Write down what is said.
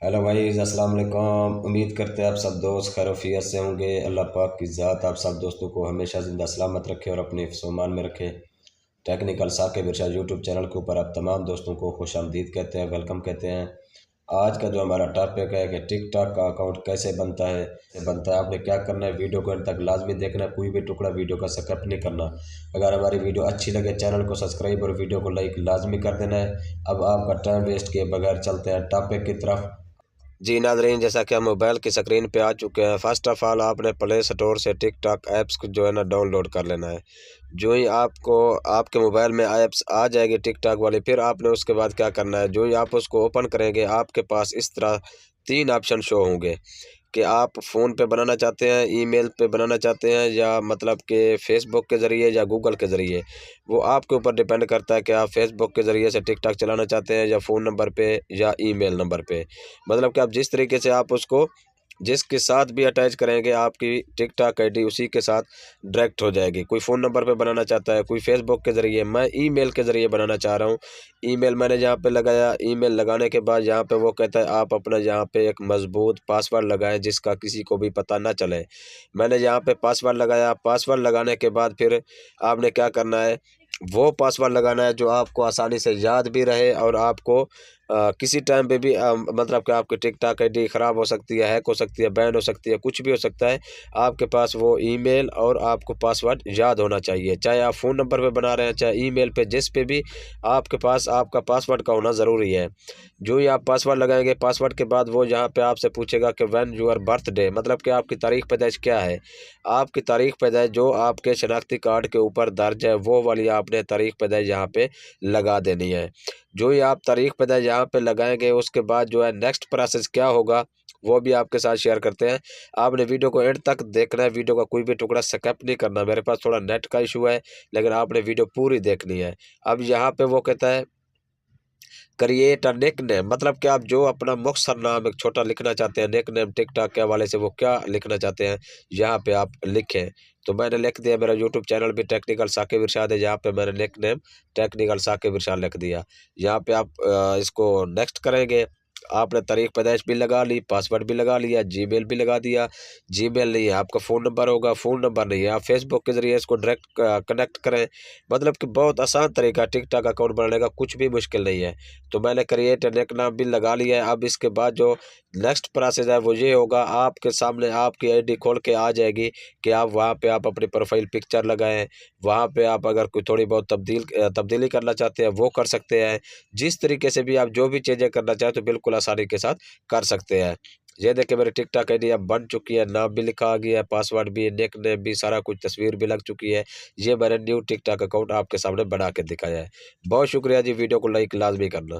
Hello भाई, अस्सलाम वालेकुम। उम्मीद करते हैं आप सब दोस्त खैरियत से होंगे। अल्लाह पाक की ज़ात आप सब दोस्तों को हमेशा ज़िंदा सलामत रखे और अपने हिफ्ज़-ओ-मान में रखे। टेक्निकल साकिब इरशाद यूट्यूब चैनल के ऊपर आप तमाम दोस्तों को खुशामदीद कहते हैं, वेलकम कहते हैं। आज का जो हमारा टॉपिक है कि टिकटॉक का अकाउंट कैसे बनता है। आपने क्या करना है, वीडियो को अंत तक लाजमी देखना है, कोई भी टुकड़ा वीडियो का स्किप नहीं करना। अगर हमारी वीडियो अच्छी लगे चैनल को सब्सक्राइब और वीडियो को लाइक लाजमी कर देना है। अब आपका टाइम वेस्ट किए बगैर चलते हैं टॉपिक की तरफ। जी नाज़रीन, जैसा कि हम मोबाइल की स्क्रीन पे आ चुके हैं। फ़र्स्ट ऑफ़ ऑल आपने प्ले स्टोर से टिकटॉक ऐप्स को जो है ना डाउनलोड कर लेना है। जो ही आपको आपके मोबाइल में ऐप्स आ जाएगी टिकटॉक वाली, फिर आपने उसके बाद क्या करना है, जो ही आप उसको ओपन करेंगे आपके पास इस तरह 3 ऑप्शन शो होंगे कि आप फ़ोन पे बनाना चाहते हैं, ईमेल पे बनाना चाहते हैं, या मतलब कि फ़ेसबुक के ज़रिए या गूगल के ज़रिए। वो आपके ऊपर डिपेंड करता है कि आप फ़ेसबुक के ज़रिए से टिकटॉक चलाना चाहते हैं या फ़ोन नंबर पे या ईमेल नंबर पे। मतलब कि आप जिस तरीके से आप उसको जिसके साथ भी अटैच करेंगे आपकी टिकटॉक आईडी उसी के साथ डायरेक्ट हो जाएगी। कोई फ़ोन नंबर पे बनाना चाहता है, कोई फ़ेसबुक के ज़रिए, मैं ईमेल के ज़रिए बनाना चाह रहा हूँ। ईमेल मैंने यहाँ पे लगाया, ईमेल लगाने के बाद यहाँ पे वो कहता है आप अपना यहाँ पे एक मज़बूत पासवर्ड लगाएँ जिसका किसी को भी पता ना चले। मैंने यहाँ पे पासवर्ड लगाया, पासवर्ड लगाने के बाद फिर आपने क्या करना है, वो पासवर्ड लगाना है जो आपको आसानी से याद भी रहे और आपको किसी टाइम पे भी मतलब कि आपकी टिकटॉक आईडी ख़राब हो सकती है, हैक हो सकती है, बैन हो सकती है, कुछ भी हो सकता है। आपके पास वो ईमेल और आपको पासवर्ड याद होना चाहिए। चाहे आप फ़ोन नंबर पे बना रहे हैं, चाहे ईमेल पे, जिस पे भी आपके पास आपका पासवर्ड का होना ज़रूरी है। जो ही आप पासवर्ड लगाएँगे, पासवर्ड के बाद वो यहाँ पे आपसे पूछेगा कि व्हेन योर बर्थडे, मतलब कि आपकी तारीख़ पैदाइश क्या है। आपकी तारीख़ पैदाइश जो आपके शनाख्ती कार्ड के ऊपर दर्ज है, वो वाली आपने तारीख़ पैदाइश यहाँ पे लगा देनी है। जो ही आप तारीख़ पैदाइश यहाँ पे लगाएँगे, उसके बाद जो है नेक्स्ट प्रोसेस क्या होगा, वो भी आपके साथ शेयर करते हैं। आपने वीडियो को एंड तक देखना है, वीडियो का कोई भी टुकड़ा स्किप नहीं करना। मेरे पास थोड़ा नेट का इशू है, लेकिन आपने वीडियो पूरी देखनी है। अब यहाँ पे वो कहता है क्रिएट अ निक नेम, मतलब कि आप जो अपना मुख्तसर नाम एक छोटा लिखना चाहते हैं, निक नेम टिकटॉक के हवाले से वो क्या लिखना चाहते हैं, यहाँ पे आप लिखें। तो मैंने लिख दिया, मेरा यूट्यूब चैनल भी टेक्निकल साकिब इरशाद है, जहाँ पे मैंने निक नेम टेक्निकल साकिब इरशाद लिख दिया। यहाँ पे आप इसको नेक्स्ट करेंगे। आपने तारीख पैदाइश भी लगा ली, पासवर्ड भी लगा लिया, जीमेल भी लगा दिया। जीमेल नहीं है, आपका फ़ोन नंबर होगा, फ़ोन नंबर नहीं है, आप फेसबुक के ज़रिए इसको डायरेक्ट कनेक्ट करें। मतलब कि बहुत आसान तरीका टिकटॉक अकाउंट बनाने का, कुछ भी मुश्किल नहीं है। तो मैंने क्रिएट निक नाम भी लगा लिया है। अब इसके बाद जो नेक्स्ट प्रोसेस है वो ये होगा, आपके सामने आपकी आईडी खोल के आ जाएगी कि आप वहाँ पे आप अपनी प्रोफाइल पिक्चर लगाएं। वहाँ पे आप अगर कोई थोड़ी बहुत तब्दीली करना चाहते हैं वो कर सकते हैं। जिस तरीके से भी आप जो भी चीज़ें करना चाहें तो बिल्कुल आसानी के साथ कर सकते हैं। ये देखिए मेरी टिकटॉक आईडी अब बन चुकी है, नाम भी लिखा आ गया है, पासवर्ड भी, निक नेम भी, सारा कुछ, तस्वीर भी लग चुकी है। ये मैंने न्यू टिकटॉक अकाउंट आपके सामने बना के दिखाया है। बहुत शुक्रिया जी, वीडियो को लाइक लाजमी करना।